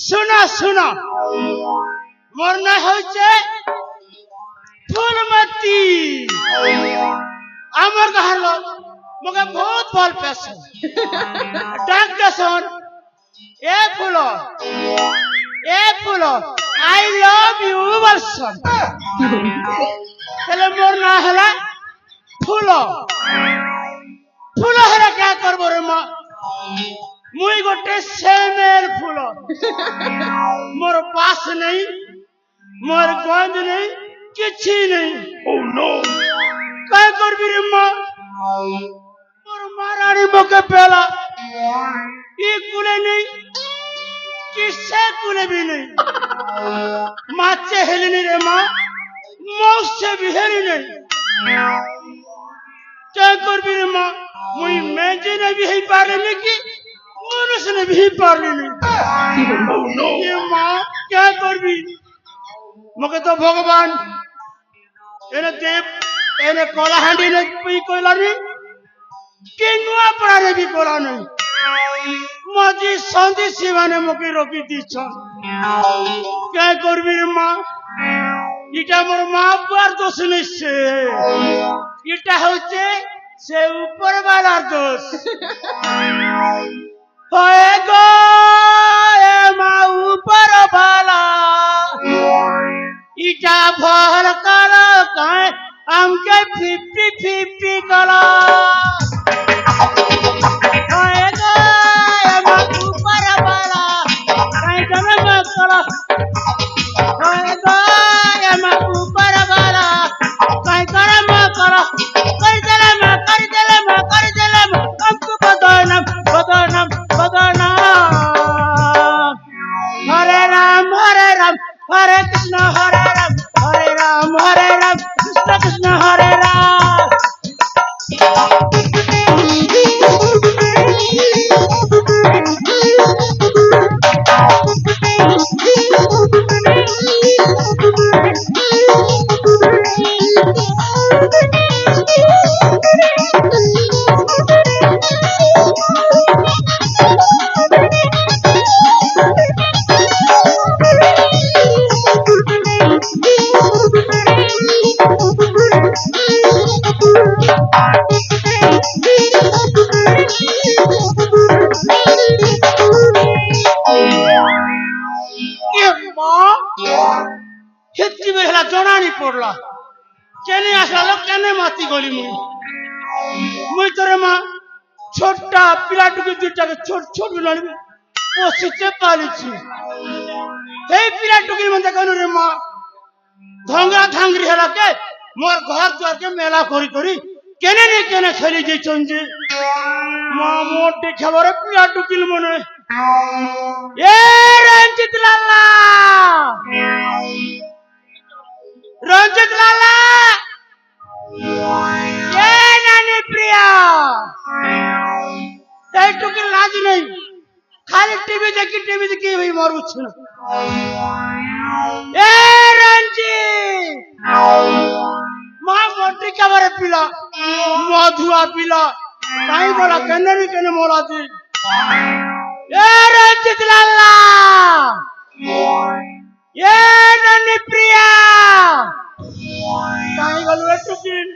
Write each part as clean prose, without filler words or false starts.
শোনা শোনা মোর না হচ্ছে ফুলমতি আমার গাঁর লোক মোকে বহুত ভাল পেছে ডাক দেশন এ ফুল আই লভ ইউ বলছন তাহলে মোর না হলা ফুল ফুল হলে কে করব রে মা মুই গোটে সেমের ফুল মোর পাস নেই মোর গন্ধ নেই কিছু নেই কে করবি রে মা মোর মারানি মোকে পেলা ই কুলে নেই কিসে কুলে भी नहीं মাছে হেলিনি রে মা মৌসে भी হেলি नहीं क्या करबी रे माँ मुई मेजे ने भी ही पारे में की मनुष्य ने भी पारे नहीं ये माँ क्या करबी मके तो भगवान एने देव एने कोला हांडी ने भी कोला नहीं किनुआ पड़ा ने भी कोला नहीं मजी संधि शिवा ने मके रोकी दी छन क्या करबी रे माँ इटा मोर माँ पर दोष नहीं से इटा होचे से ऊपर वाला दोष होएगा ए माँ ऊपर वाला इटा भर करो कहे हमके 50-50 करो होएगा ए माँ ऊपर वाला कहे जन्म करो होएगा ए माँ ऊपर वाला कहे कर्म करो हमको बदनाम हरे राम हरे कृष्ण कृष्ण कृष्ण हरे राम জনানি পড়লা কেনে আসলো কেনে মাতি গলি মুই তোরে মা ছোটটা পিলাটুকে দুটাকে ছোট ছোট লড়বি পশিতে পালিছি এই পিলাটুকির মধ্যে কেন রে মা ধঙ্গা ধাঙ্গরি হেলাকে মোর ঘর দুয়ারকে মেলা করি করি কেনে নে কেনে খেলি যাইছন যে মা মোটে খাবারে পিয়া টুকিল মনে এ রঞ্জিত লালা রঞ্জিত লালা এ নানি প্রিয়া এই টুকিল লাজ নেই খালি টিভি দেখি ভাই মরুছ এ রঞ্জিত মা মোটে খাবারে পিলা মধুয়া পিলা কাই বলা কেন মোলা তুই এ রঞ্জিত লালা এ নানি প্রিয়া কাই গলু একটু কিন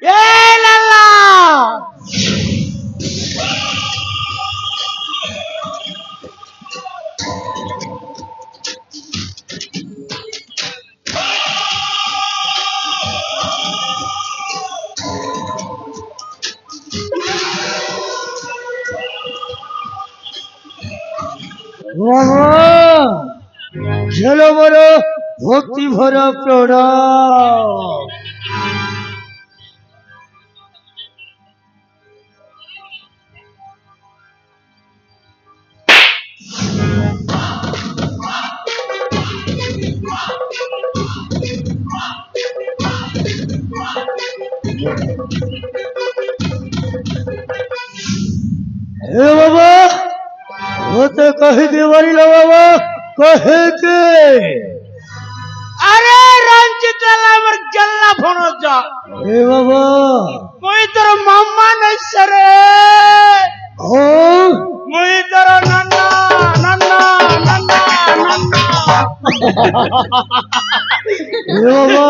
এ লালা ঝেলো বড় ভক্তি ভরা প্রণাম। हे बाबा वो तो कही देवारी लो बाबा कहे के আরে রঞ্জিত লালা আমার গেল্লা ফোনো যা हे बाबा মুই তোর মাম্মা নইছে রে ओ মুই তোর নানা নানা নানা নানা हे बाबा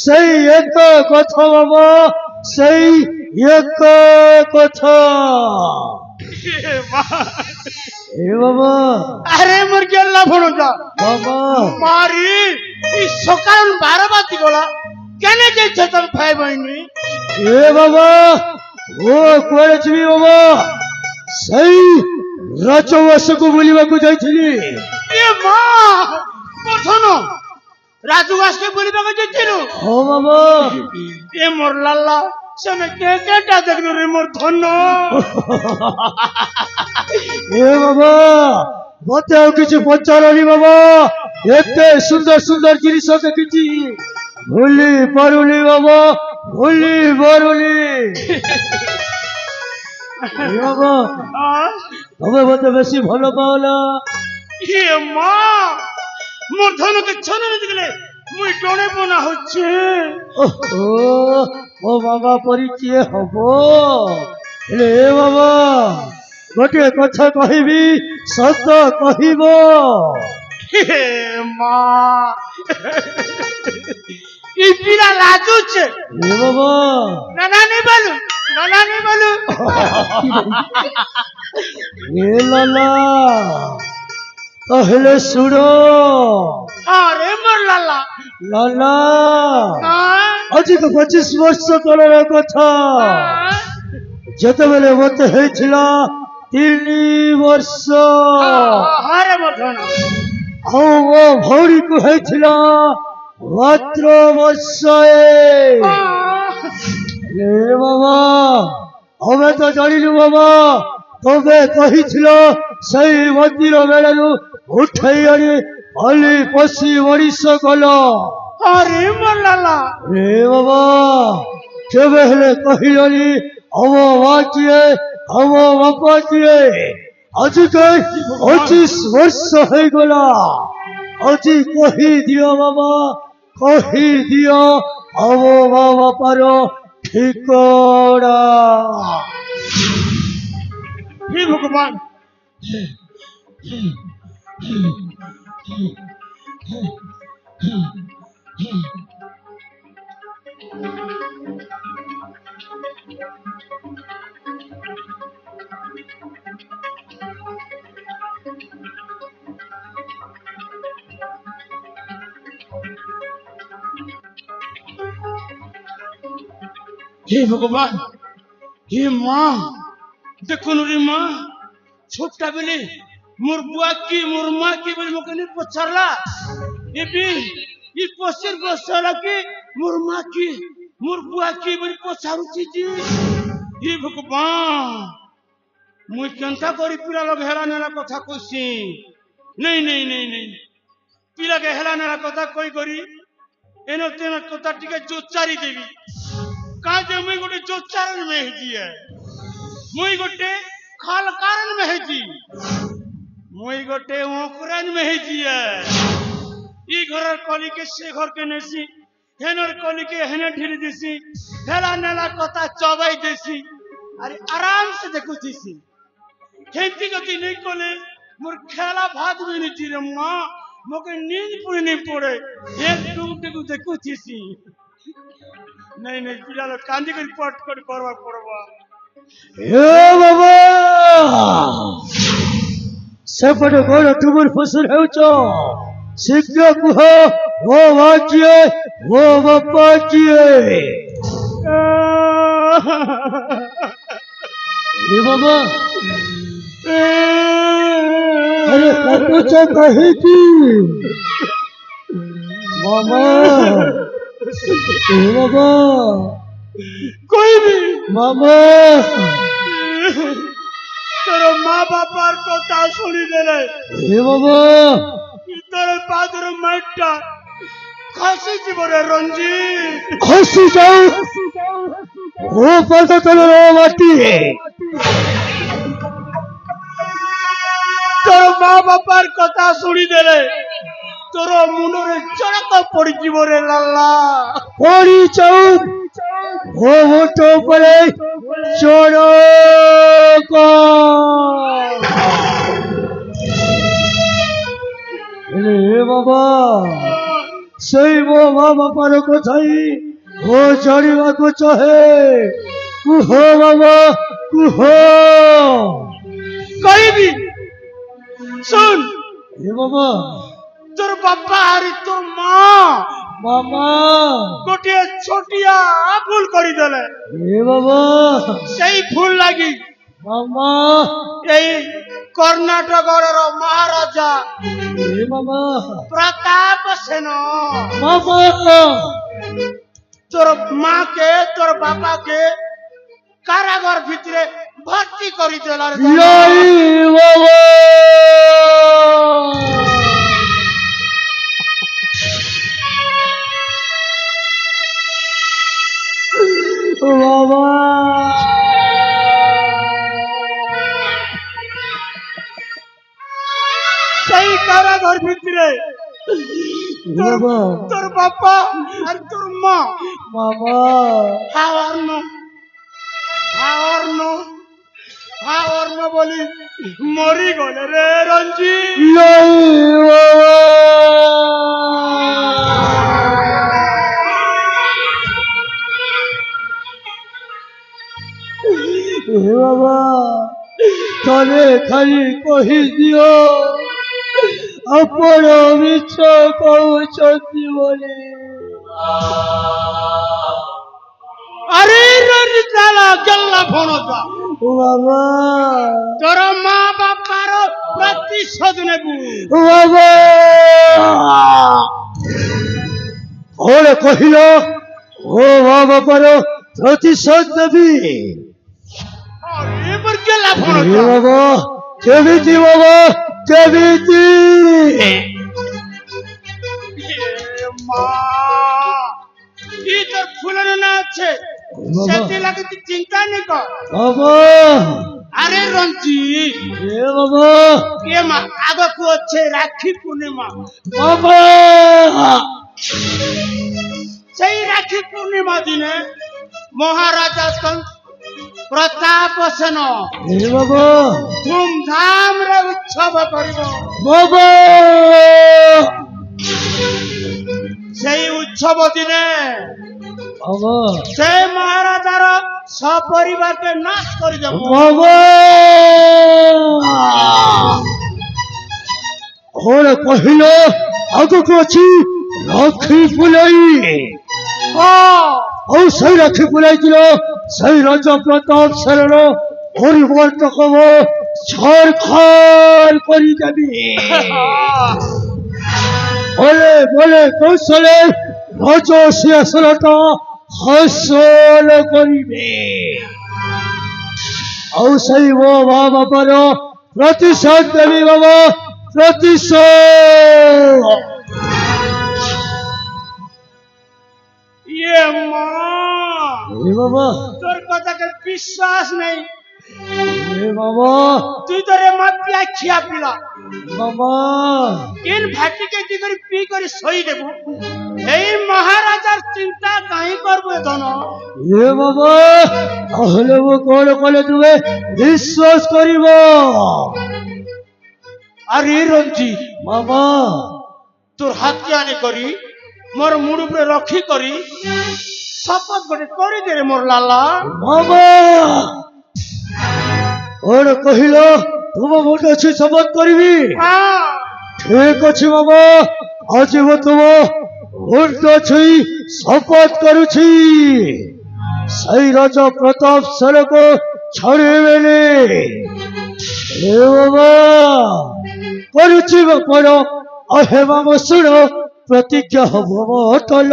सही एक कथा बाबा सही एक कथा हे बाबा আরে মোর গেল্লা ফোনো যা बाबा মারি এই সকাল 12 বাজে গলা কেন যাইছ তোর ভাই বইনি हे बाबा वो कुआरे छिबी बाबा सही राजवास को बोलिबा को जाइथिली এ মা কথন রাজুগাসকে বলিবাকে যাইছিল हो बाबा এ মোর লাল্লা সনে কেটা দেখলো রে মোর ধন্য हे बाबा बताओ किछु पचारनी बाबा एते सुंदर सुंदर जिनिस देखिछि भूली पारुनी बाबा भूली पारुनी हे बाबा तबे मते बेसी ভালো পাওলা এ মা মোর ধনকে ছনে দেখলে মুই টনে বনা হচ্ছে ओहो ओ बाबा परिचय हबो हे बाबा गोटे कथा कहिबी सत कहिबो হে মা এই পিলা লাজুছে हे बाबा নানা নে বলু हे लाला তাহলে শুনো আরে মোর লাল্লা লালা হ্যাঁ আজকে 25 বর্ষ তলর কথা যেতেবেলে মতে হয়েছিল 3 বর্ষ আরে মোর ধন ଆଉ ମୋ ଭଉଣୀକୁ ହେଇଥିଲା ମାତ୍ର ବର୍ଷେ ହେ ବାବା ଆମେ ତ ଜାଣିଲୁ ବାବା ତମେ କହିଥିଲ ସେଇ ମନ୍ଦିର ବେଳରୁ ଉଠେଇ ଆଣି ଅଲି ପଶି ମଣିଷ କଲ আরে মোর লাল্লা হে ବାବା କେବେ ହେଲେ କହିଲନି ଆମ ମା କିଏ ଆମ ବାପା କିଏ ଆଜିକାଲି 25 ବର୍ଷ ହେଇଗଲା ଆଜି କହିଦିଅ ବାବା କହିଦିଅ ଆମ ମା ବାପାର ଠିକଣା হে ভগবান হে ভগবান হে মা দেখুন রে মা ছোটটা বেলে মোর বুয়া কি মোর মা কি বলে মোকে নি পছারলা এবি ই পছর বছর কি মোর মা কি মোর বুয়া কি বলে পছারুছি জি হে ভগবান মুই কেনতা করি পিলা লোক হেলা নেলা কথা কইছি নেই নেই নেই নেই পিলাকে হেলা নেলা কথা কই করি এনো তেন কথা টিকে জোচ্চারি দেবি কাজে মুই গোটে জোচ্চারণ মেহেজি মুই গোটে খাল কারণ মেহেজি মুই গোটে ওকরান মেহেজি ই ঘরের কলিকে সে ঘরকে নেছি হেনর কলিকে হেনে ঢিলি দিছি হেলা নেলা কথা চবাই দিছি আরে আরাম से দেখুছিছি খেন্তি গতি নেই কলে মোর খেলা ভাত বিনিছি রে মা মোকে নীंद পুরি নেই পড়ে এক টুকটুকু দেখুছিছি नहीं नहीं पिला लोग कांदी कर पट कर करवा पड़वा हे बाबा सेपट गोड़ तुमर फसल हेउचो शीघ्र कुह वो वाजिए वो बापाजिए हे बाबा अरे कुछ कही थी मामा हे बाबा कोई भी मामा तेरे माँ बापार को ता सुनी दे ले हे बाबा तेरे पादर मट्टा खासी जीवरे रंजीत हसी जाओ वो पता चलो माटी तेरे माँ बापार को ता सुनी दे ले तोरो मुनरे चरक पड़ी जीवरे लाला पड़ी चौक वो मोटो पड़े चोरो को हे बाबा सही वो माँ बापा को छाई वो चढ़ीवा को चाहे कुहो बाबा कुहो कोई भी सुन हे बाबा তোর বাবা আর তোর মা মামা গোটিয়ে ছোটিয়া ভুল করি দেলে এ বাবা সেই ভুল লাগি মামা এই কর্ণাটকর মহারাজা এ মামা প্রতাপ সেন মামা তোর মাকে তোর বাবাকে কারাগার ভিতরে ভর্তি করি দেলার জয় বাবা বাবা সেই কারাগার ভিতরে বাবা তোর বাবা আর তোর মা মামা হাওয়ার্ন বলি মরি গলে রে রঞ্জিত বাবা তবে খালি কহি দিও আপন মিছ কହୁଛନ୍ତି বলে আরে রঞ্জিতালা গল্লা ভণতা বাবা তোর মা বাবার প্রতিশোধ নেবু বাবা ওরে কহিল ও মা বাবার প্রতিশোধ নেবি এবার গল্লা এ ভণতা বাবা কেমিতি বাবা কেমিতি মা কি তোর ফুলন না আছে সেটি লাগে তুই চিন্তা নেই কর বাবা আরে রঞ্জিত এ বাবা এ মা আগকু আছে রাখি পূর্ণিমা বাবা সেই রাখি পূর্ণিমা দিনে মহারাজা প্রতাপ সেন এ বাবা ধুমধাম রে উৎসব করিব বাবা সেই উৎসব দিনে বাবা সে মহারাজার সপরিবারকে নাশ করে দেব বাবা ওরে কহিল আগକୁ ଅଛି রাখি পুলাই ଆଉ ସେଇ ରାକ୍ଷୀ ପୁରାଇছিল ସେଇ ରାଜା ପ୍ରତାପ ସେନର ପରିବର୍ତ୍ତକ ଛାରଖାର କରିଦେବି বলে বলে কৌশলে রাজ সিংহাসনটা হাসল করিবে ଆଉ ସେଇ ମୋ ମା ବାପାର ପ୍ରତିଶୋଧ ଦେବି ବାବା, ପ୍ରତିଶୋଧ। ইয়ে মা এ বাবা, তোর কথাকে বিশ্বাস নেই এ বাবা, তুই তোরে মা পিয়া খিয়া পিলা বাবা, কিন ভাটিকে কি করে পি করে সই দেবু এই মহারাজার চিন্তা কাহি করবো ধন এ বাবা, তাহলে ମୁଁ କଣ କଲେ ତୁମେ ବିଶ୍ୱାସ କରିବ? আরে রঞ্জিত বাবা, তোর হাতকে আনি করি মোর মুড় উপরে রক্ষি করি শপথ গোটে করে দে রে মোর লালা বাবা, କଣ କହିଲ? ତୁମ ମୁଣ୍ଡ ଅଛି ଶପଥ କରିବି? হ্যাঁ ଠିକ ଅଛି ବାବା, ଆଜି ମୁଁ ତୁମ ମୁଣ୍ଡ ଛୁଇଁ ଶପଥ କରୁଛି ସେଇ ରାଜା ପ୍ରତାପ ସେନକୁ ଛାଡ଼ିବେନି। ଏ ବାବା, କରୁଛି ବାପଣ ଆହେ ମାମ ଶୁଣ, ପ୍ରତିଜ୍ଞା ହବ ମୋ ଅଟଲ।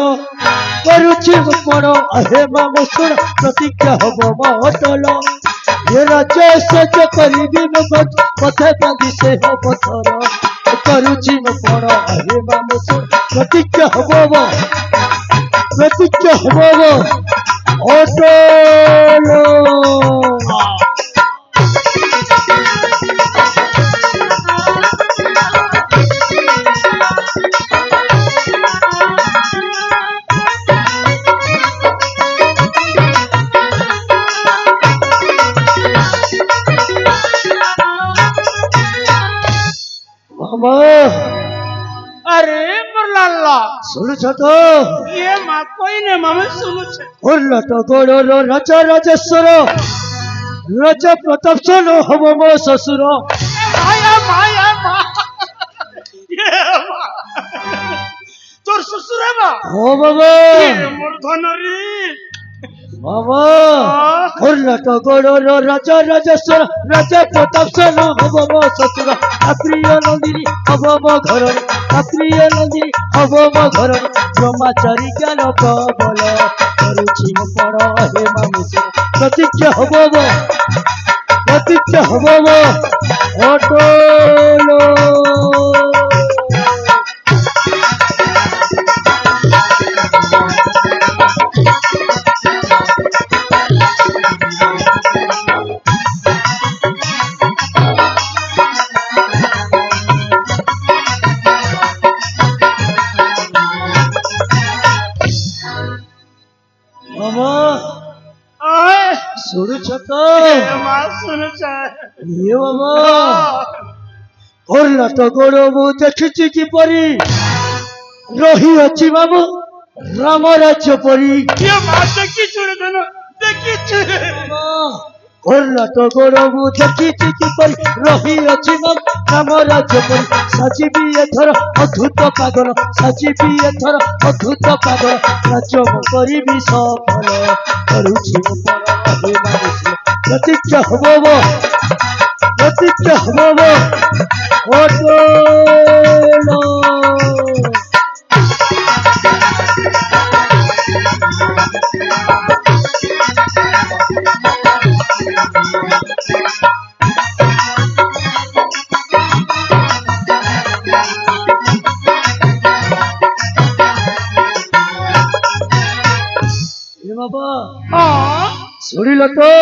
କରୁଛି ବାପଣ ଆହେ ମାମ ଶୁଣ, ପ୍ରତିଜ୍ଞା ହବ ମୋ ଅଟଲ। ଏ ରାଜା ସେଜ କରିବି ମୋ ପଥେ ବାନ୍ଧି ସେ ହବ ଥର। କରୁଛି ବାପଣ ଆହେ ମାମ ଶୁଣ, ପ୍ରତିଜ୍ଞା ହବ ମୋ, ପ୍ରତିଜ୍ଞା ହବ ମୋ ଅଟଲ। বাবা, আরে মোর লালা শুনেছ তো? ইয়ে মা কই নে মামে শুনুছে কর্ণাটকর রাজা রাজেশ্বর রাজা প্রতাপ সেন হব ମୋ শ্বশুর। মায়া মায়া মা ইয়ে মা তোর শ্বশুর মা ও বাবা, ইয়ে মোর ধনরি বাবা, কর্ণাটকর রাজা রাজেশ্বর রাজা প্রতাপ সেন হব ମୋ শ্বশুর। প্রিয় নন্দিনী হব ମୋ ঘরর, প্রিয় নন্দিনী হব ମୋ ঘরর। ব্রহ্মচারী জ্ঞান প্রবল, କରୁଛି ମୁଁ ପଣ হে ମାମୁଷ। ପ୍ରତିଜ୍ଞା ହବ ମୋ, ପ୍ରତିଜ୍ଞା ହବ ମୋ ଅଟଳ। মামা, আয় শুনেছ তো? ইয়ে মা শুনুছে ইয়ে বাবা, কর্ণাটকর ମୁଁ ଦେଖିଛି କିପରି ରହିଅଛି ବାବୁ ରାମ ରାଜ୍ୟ ପରି। ইয়ে মা দেখিছু রে ধন দেখিছু কর্ণাটকর ମୁଁ ଦେଖିଛି କିପରି ରହିଅଛି ବାବୁ ରାମ ରାଜ୍ୟ ପରି। ସାଜିବି ଏଥର ଅଦ୍ଭୁତ ପାଗଳ, ସାଜିବି ଏଥର ଅଦ୍ଭୁତ ପାଗଳ। ରାଜ୍ୟ ମୁଁ କରିବି ସଫଳ, କରୁଛି ମୁଁ ପଣ হে ମାମୁଷ। ପ୍ରତିଜ୍ଞା ହବ ମୋ, ପ୍ରତିଜ୍ଞା ହବ ମୋ ଅଟଳ। এ বাবা, হ্যাঁ শুনিল তো?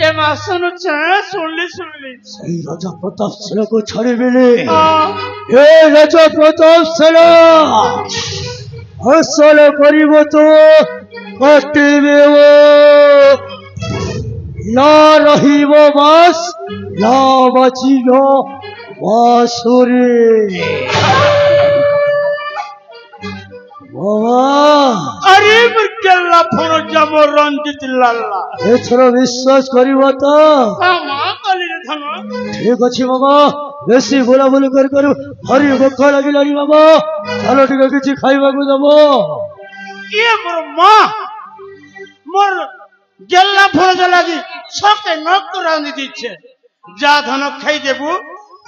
এ মা শুনুছে শুনলি শুনলি সেই রাজা প্রতাপ সেনକୁ ছাড়িবেনি। হ্যাঁ হে রাজা প্রতাপ সেন, হাসল করিব তো কাটিবে ও। না রহিব বাস, না বাঁচিব বাসুরে। বাবা, আরে মুরগেল্লা ফোন যাব রঞ্জিত লাল্লা এথর বিশ্বাস করিব তো? হ্যাঁ মা কালি রে ধন ঠিক ଅଛି ବାବା, ବେଶୀ ବୁଲାବୁଲି କରି କରି ଭାରି ଭୋକ ଲାଗିଲାଣି ବାବା, ଚାଲ ଟିକେ କିଛି ଖାଇବାକୁ ଦବ। ইয়ে মোর মা মোর গেল্লা ফোন লাগি ছকে নক রাঁধি দিচ্ছে যা ধন খাই দেবু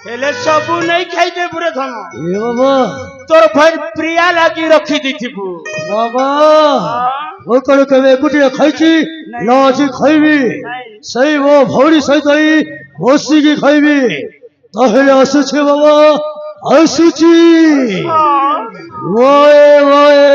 হেলে সবু নেই খাই দেবু রে ধন এ বাবা, তোর ভাই প্রিয়া লাগি রখি দিথিবু বাবা, କଣ କେବେ ଏକୁଟିଆ ଖାଇଛି ନା ଆଜି ଖାଇବି ସେଇ ମୋ ଭଉଣୀ ସହିତ ହିଁ ବସିକି ଖାଇବି ତାହେଲେ ଆସୁଛି ବାବା ଆସୁଛି ଓଏ ଓଏ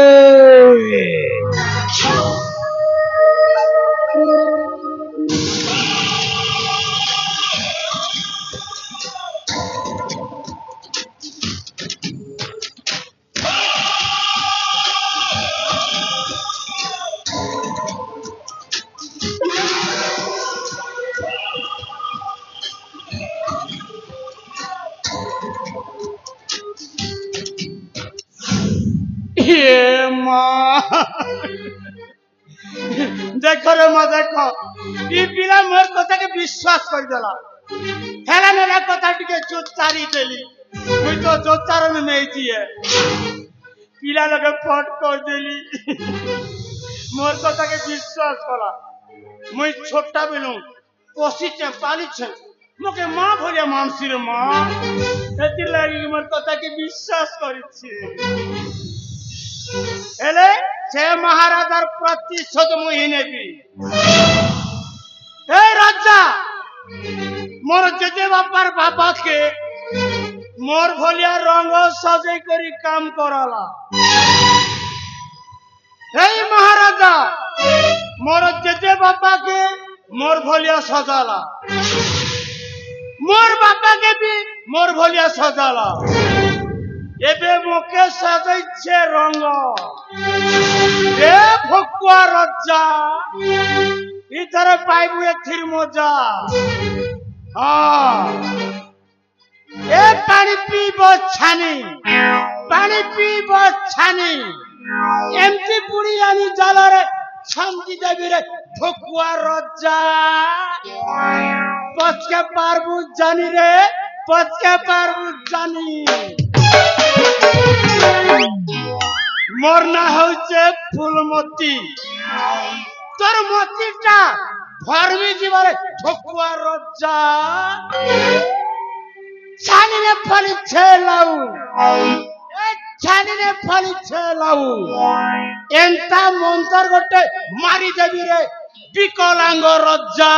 মা দেখো রে মা দেখো ই পিলা মোর কথাকে বিশ্বাস করিদেলা হেলা নেলা কথা টিকে জোচারি দেলি মুই তো জোচারণ নেইছিয়ে পিলা লগে ফট করদেলি মোর কথাকে বিশ্বাস করা মুই ছোটটা বেলু পশিছে পালিছে মোকে মা ভরিয়া মানছি রে মা সেতির লাগি মোর কথাকে বিশ্বাস করিছে ହେଲେ ସେ ମହାରାଜାର ପ୍ରତିଶୋଧ ମୁଁ ହିଁ ନେବି ଏ ରାଜା ମୋର ଜେଜେ ବାପାର ବାପାକେ ମୋର ଭଳିଆ ରଙ୍ଗ ସଜେଇ କରି କାମ କରାଲା এই ମହାରାଜା ମୋର ଜେଜେ ବାପାକେ ମୋର ଭଳିଆ ସଜାଲା ମୋର ବାପାକେ ବି ମୋର ଭଳିଆ ସଜାଲା ଏବେ মোকে সাজাইছে রঙ এ ভকুয়া রাজা ইতরে পাইবু এথির মজা এ পানি পিব ছানি এমতি পুড়ি আনি জালরে শান্তি দেবী রে ভকুয়া রাজা পচকে পারবু জানি রে পচকে পারবু জানি মোর না হচ্ছে ফুলমতি তোর মতিটা ভরমি জীবনে ঠকুয়া রজা ছানিরে ফলিছে লাউ ছানিরে ফলিছে লাউ এন্তা মন্তর গোটে মারি দেবি রে বিকলাঙ্গ রজা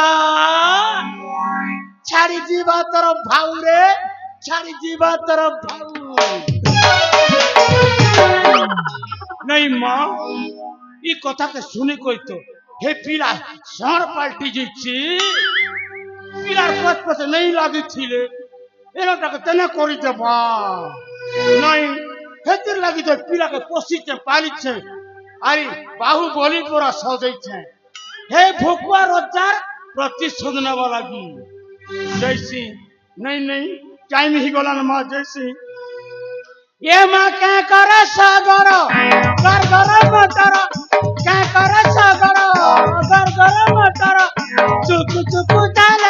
ছাড়ি ଯିବା ତୋର ଭାଉରେ ଛାଡି ଯିବା ତୋର ଭାଉ नहीं माँ ये कथा के सुनी कोई तो हे पीला सर पलटी जिछि पीला पछ पछ नहीं लागी थिले एना तक तना करी देबा नहीं हेतिर लागी तो पीला के पोसी छे पाली छे अरे बाहु बोली पूरा सजै छे हे भोकुआ रजार प्रतिशोध नेबा लागी जैसी नहीं टाइम ही गला ना मां जैसी ये माँ क्या करे सागर घर घर मटर क्या करे सागर घर घर मटर चुप चुप डाल